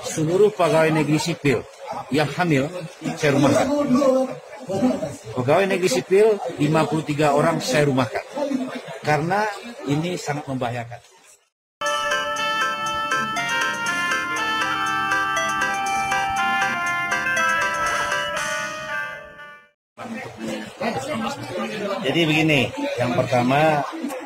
seluruh pegawai negeri sipil yang hamil saya rumahkan. Pegawai negeri sipil 53 orang saya rumahkan. Karena ini sangat membahayakan. Jadi begini, yang pertama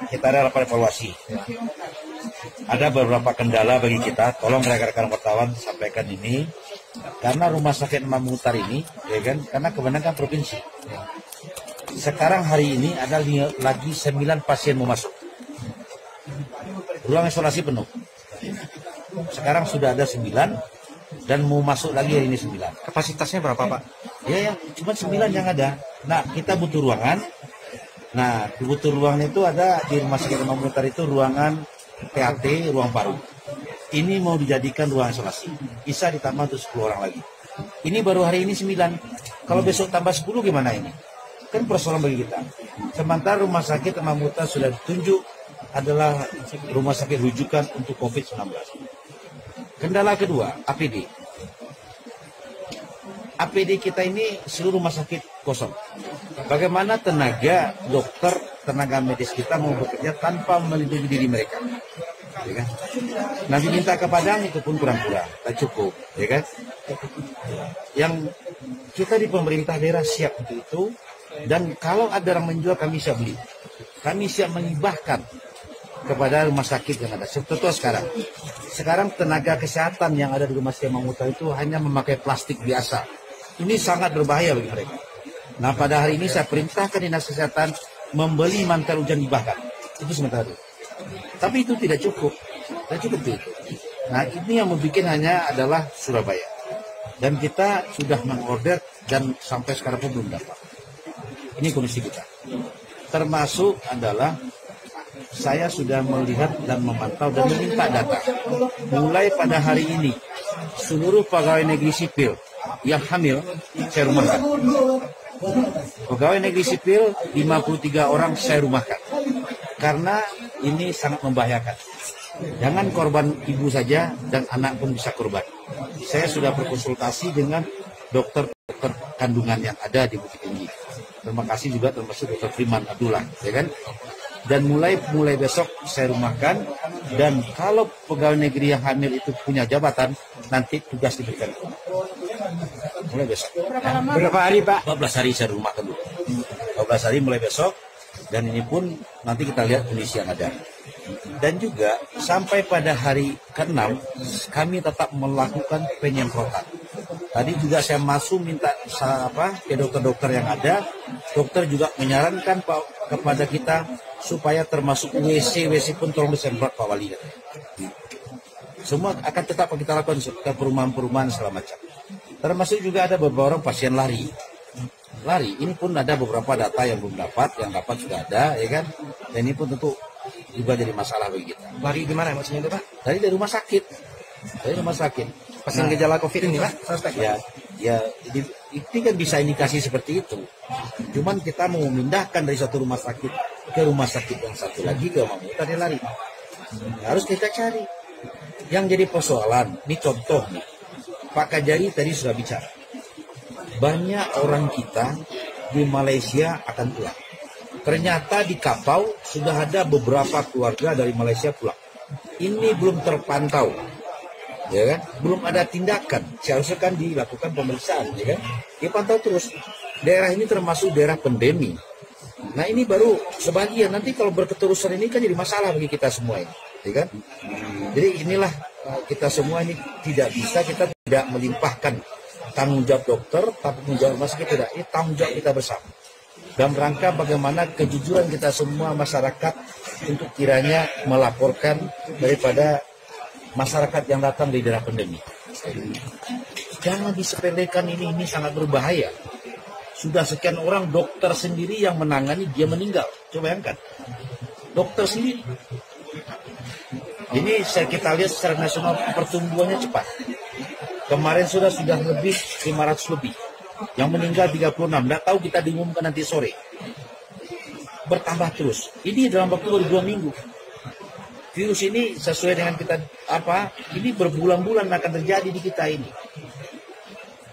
kita ada rapat evaluasi. Ada beberapa kendala bagi kita, tolong rekan-rekan wartawan sampaikan ini. Karena rumah sakit Imam Mukhtar ini, ya kan, karena kewenangan provinsi. Sekarang hari ini ada lagi 9 pasien mau masuk. Ruang isolasi penuh. Sekarang sudah ada 9 dan mau masuk lagi hari ini 9. Kapasitasnya berapa, Pak? Ya, cuma 9 yang ada. Nah, kita butuh ruangan. Nah, butuh ruangan itu ada di rumah sakit Imam Mukhtar itu ruangan PAT, ruang paru. Ini mau dijadikan ruang isolasi. Bisa ditambah untuk 10 orang lagi. Ini baru hari ini 9. Kalau besok tambah 10 gimana ini? Kan persoalan bagi kita. Sementara rumah sakit Imam Mukhtar sudah ditunjuk adalah rumah sakit rujukan untuk COVID-19. Kendala kedua, APD. APD kita ini seluruh rumah sakit kosong. Bagaimana tenaga dokter, tenaga medis kita mau bekerja tanpa melindungi diri mereka? Ya kan? Nanti minta ke Padang itu pun kurang-kurang, tak cukup, ya kan? Yang kita di pemerintah daerah siap untuk itu, dan kalau ada orang menjual kami siap beli, kami siap menghibahkan kepada rumah sakit yang ada. Contoh sekarang tenaga kesehatan yang ada di rumah sakit Imam Mukhtar itu hanya memakai plastik biasa. Ini sangat berbahaya bagi mereka. Nah, pada hari ini saya perintahkan dinas kesehatan membeli mantel hujan dibahkan. Itu sementara. Tapi itu tidak cukup. Tidak cukup itu. Nah, ini yang membuat hanya adalah Surabaya. Dan kita sudah mengorder dan sampai sekarang pun belum dapat. Ini kondisi kita. Termasuk adalah saya sudah melihat dan memantau dan meminta data. Mulai pada hari ini, seluruh pegawai negeri sipil yang hamil saya rumahkan. Pegawai negeri sipil 53 orang saya rumahkan. Karena ini sangat membahayakan. Jangan korban ibu saja dan anak pun bisa korban. Saya sudah berkonsultasi dengan dokter kandungan yang ada di Bukit Tinggi. Terima kasih juga termasuk Dr. Firman Abdullah, ya kan? Dan mulai besok saya rumahkan, dan kalau pegawai negeri yang hamil itu punya jabatan, nanti tugas diberikan. Mulai besok. Berapa hari, Pak? 14 hari saya rumahkan dulu. 14 hari mulai besok, dan ini pun nanti kita lihat kondisi yang ada. Dan juga sampai pada hari ke-6 kami tetap melakukan penyemprotan. Tadi juga saya masuk minta ke dokter-dokter yang ada. Dokter juga menyarankan kepada kita supaya termasuk WC pun tolong disemprot Pak Wali. Semua akan tetap kita lakukan ke perumahan-perumahan segala macam. Termasuk juga ada beberapa orang pasien lari. Ini pun ada beberapa data yang belum dapat, yang dapat sudah ada, ya kan? Dan ini pun tentu juga jadi masalah bagi kita. Lari gimana maksudnya itu, Pak? Dari rumah sakit. Pasien gejala COVID ini, Pak? Ya, ini kan bisa indikasi seperti itu. Cuman kita mau memindahkan dari satu rumah sakit ke rumah sakit yang satu lagi ke Imam Mukhtar, dia lari. Harus kita cari. Yang jadi persoalan, ini contoh nih. Pak Kajari tadi sudah bicara. Banyak orang kita di Malaysia akan pulang. Ternyata di Kapau sudah ada beberapa keluarga dari Malaysia pulang. Ini belum terpantau, ya kan? Belum ada tindakan. Seharusnya kan dilakukan pemeriksaan, ya kan? Dipantau terus. Daerah ini termasuk daerah pandemi. Nah, ini baru sebagian. Nanti kalau berketerusan ini kan jadi masalah bagi kita semua ini, ya kan? Jadi inilah kita semua ini tidak bisa, kita tidak melimpahkan tanggung jawab dokter, tapi tanggung jawab rumah sakit tidak. Ini tanggung jawab kita bersama. Dalam rangka bagaimana kejujuran kita semua masyarakat untuk kiranya melaporkan daripada masyarakat yang datang dari daerah pandemi. Jangan disepelekan ini sangat berbahaya. Sudah sekian orang dokter sendiri yang menangani, dia meninggal. Coba bayangkan. Dokter sendiri. Ini kita lihat secara nasional pertumbuhannya cepat. Kemarin sudah lebih 500 lebih. Yang meninggal 36. Tidak tahu kita diumumkan nanti sore. Bertambah terus. Ini dalam waktu 2 minggu. virus ini sesuai dengan kita ini berbulan-bulan akan terjadi di kita ini.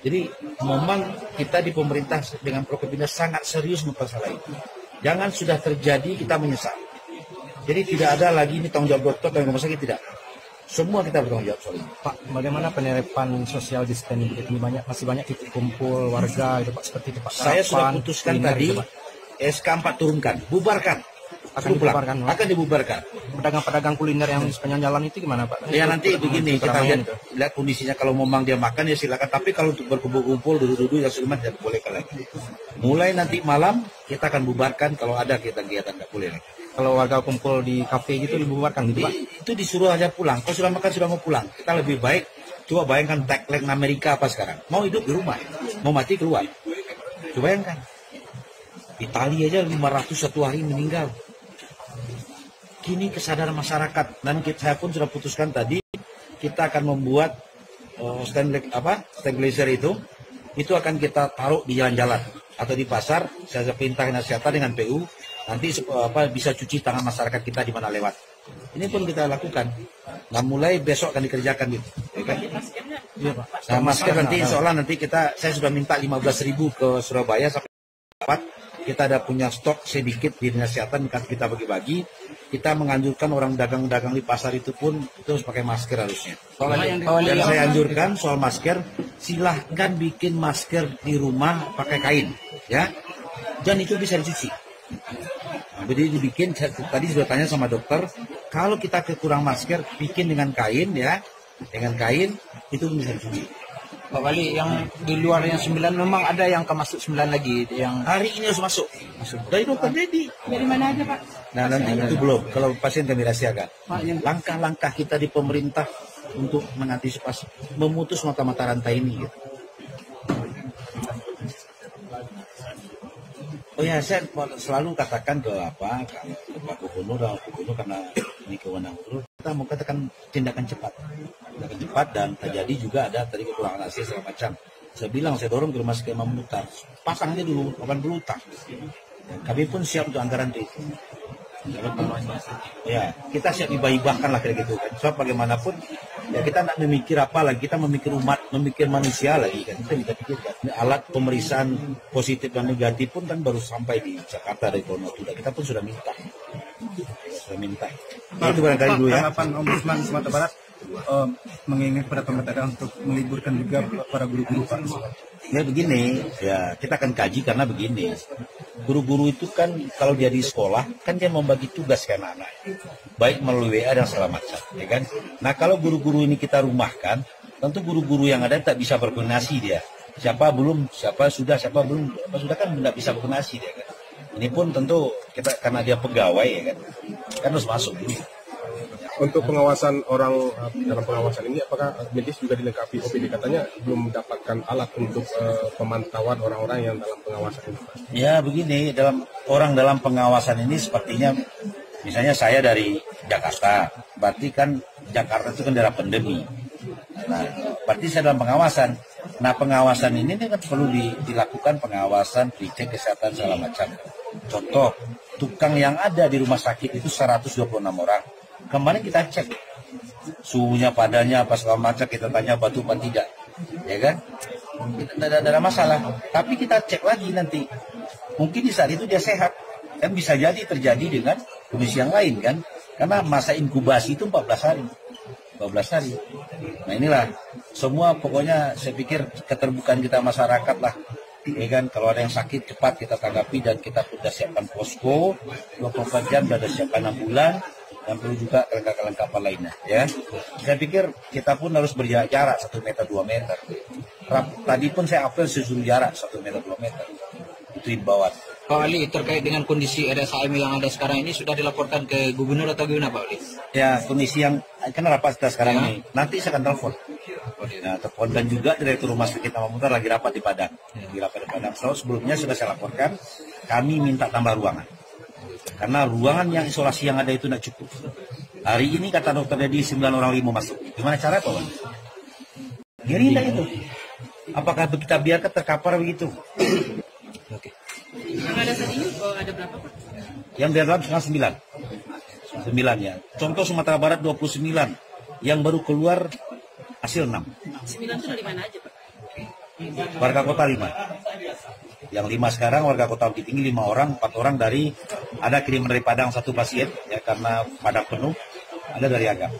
Jadi memang kita di pemerintah dengan Prokopimda sangat serius masalah itu. Jangan sudah terjadi kita menyesal. Jadi tidak ada lagi ini tanggung jawab dokter dan rumah sakit, tidak. Semua kita bertanggung jawab soal ini. Pak, bagaimana penerapan social distancing ini masih banyak titik kumpul warga itu Pak, seperti itu Pak. Saya sudah putuskan tadi gitu, SK 4 turunkan, bubarkan. Akan dibubarkan. Pedagang-pedagang kuliner yang di sepanjang jalan itu gimana Pak? Ya nanti begini, kita lihat kondisinya. Kalau memang dia makan ya silakan. Tapi kalau untuk berkumpul-kumpul, duduk-duduk ya sudah tidak boleh lagi. Mulai nanti malam kita akan bubarkan kalau ada kegiatan tidak boleh lagi. Kalau warga kumpul di kafe gitu dibubarkan gitu Pak? Itu disuruh aja pulang. Kalau sudah makan sudah mau pulang. Kita lebih baik coba bayangkan tagline Amerika apa sekarang. Mau hidup di rumah, mau mati keluar. Coba bayangkan. Italia aja 500 satu hari meninggal. Kini kesadaran masyarakat, dan saya pun sudah putuskan tadi kita akan membuat stabilizer itu akan kita taruh di jalan-jalan atau di pasar. Saya perintah kesehatan dengan PU nanti bisa cuci tangan masyarakat kita di mana lewat. Ini pun kita lakukan. Nah mulai besok akan dikerjakan gitu. Ya kan? Iya Pak. Nah, masker nanti seolah nanti saya sudah minta 15.000 ke Surabaya sampai dapat. Kita ada punya stok sedikit di dinas kesehatan, kita bagi-bagi. Kita menganjurkan orang dagang-dagang di pasar itu pun itu harus pakai masker harusnya. Dan saya anjurkan soal masker, silahkan bikin masker di rumah pakai kain, ya. Dan itu bisa dicuci. Nah, jadi dibikin, tadi sudah tanya sama dokter, kalau kita kekurang masker, bikin dengan kain, ya. Dengan kain itu bisa dicuci. Pak Wali, yang di luar yang 9 memang ada yang masuk 9 lagi yang hari ini harus masuk. Dari dokter Dedi. Dari mana aja Pak? Nah nanti itu belum. Kalau pasien kami rahasiakan. Langkah-langkah kita di pemerintah untuk mengantisipasi, memutus mata-mata rantai ini. Gitu. Oh ya, saya selalu katakan ke Pak Gubernur karena ini kewenangan gubernur, kita mau katakan tindakan cepat dan terjadi juga ada tadi kekurangan AC segala macam. Saya bilang saya dorong ke rumah sakit Imam Mutar, pasangnya dulu 80 tak. Kami pun siap untuk anggaran itu. Ya, kita siap hibah-hibahkan lah kayak gitu kan. So bagaimanapun ya kita tidak memikir apa lagi, kita memikir umat, memikir manusia lagi kan. Kita pikirkan. Alat pemeriksaan positif dan negatif pun kan baru sampai di Jakarta dari Ponorogo. Kita pun sudah minta. Pak, itu barangkali dulu ya. Tanggapan Ombudsman Sumatera Barat mengingat pada pemerintah untuk meliburkan juga para guru-guru Pak. Ya begini, ya kita akan kaji karena begini. Guru-guru itu kan kalau dia di sekolah kan dia membagi tugas ke anak-anak, baik melalui WA dan segala macam, ya kan. Nah kalau guru-guru ini kita rumahkan, tentu guru-guru yang ada tak bisa berkoordinasi dia. Siapa sudah kan tidak bisa berkoordinasi dia kan. Ini pun tentu kita karena dia pegawai ya kan harus masuk dulu. Untuk pengawasan orang dalam pengawasan ini, apakah medis juga dilengkapi OPD? Katanya belum mendapatkan alat untuk pemantauan orang-orang yang dalam pengawasan ini. Ya begini, dalam pengawasan ini sepertinya, misalnya saya dari Jakarta, berarti kan Jakarta itu kan daerah pandemi. Nah, berarti saya dalam pengawasan. Nah pengawasan ini kan perlu dilakukan pengawasan, dicek kesehatan segala macam. Contoh, tukang yang ada di rumah sakit itu 126 orang. Kemarin kita cek suhunya padanya apa segala macam, kita tanya batuk apa tidak, ya kan? Tidak ada masalah. Tapi kita cek lagi nanti. Mungkin di saat itu dia sehat, kan bisa jadi terjadi dengan kondisi yang lain kan? Karena masa inkubasi itu 14 hari. Nah inilah semua pokoknya saya pikir keterbukaan kita masyarakat lah. Ya kan, kalau ada yang sakit cepat kita tanggapi dan kita sudah siapkan posko 24 jam, sudah siapkan ambulan dan perlu juga kelengkapan lainnya ya. Saya pikir kita pun harus berjarak 1 meter 2 meter. Tadi pun saya apel suruh jarak 1 meter 2 meter. Itu himbauan. Pak Wali, terkait dengan kondisi RSAM yang ada sekarang ini sudah dilaporkan ke gubernur atau gimana Pak Wali? Ya kondisi yang kan rapat kita sekarang ini. Nanti saya akan telepon. Nah, telepon dan juga Direktur Rumah Sakit Imam Mutar lagi rapat di Padang. So, sebelumnya sudah saya laporkan, kami minta tambah ruangan. Karena ruangan yang isolasi yang ada itu tidak cukup. Hari ini kata dokter Dedi 9 orang lagi mau masuk. Gimana cara Pak? Gerindra itu. Apakah kita biarkan terkapar begitu? Oke. Yang ada saat ini ada berapa Pak? Yang di dalam setengah 9. 9 ya. Contoh Sumatera Barat 29, yang baru keluar hasil 6. 9 itu dari mana aja, Pak? Warga kota 5. Yang 5 sekarang warga kota Bukit Tinggi 5 orang, 4 orang dari, ada kiriman dari Padang 1 pasien ya karena Padang penuh, ada dari Agam.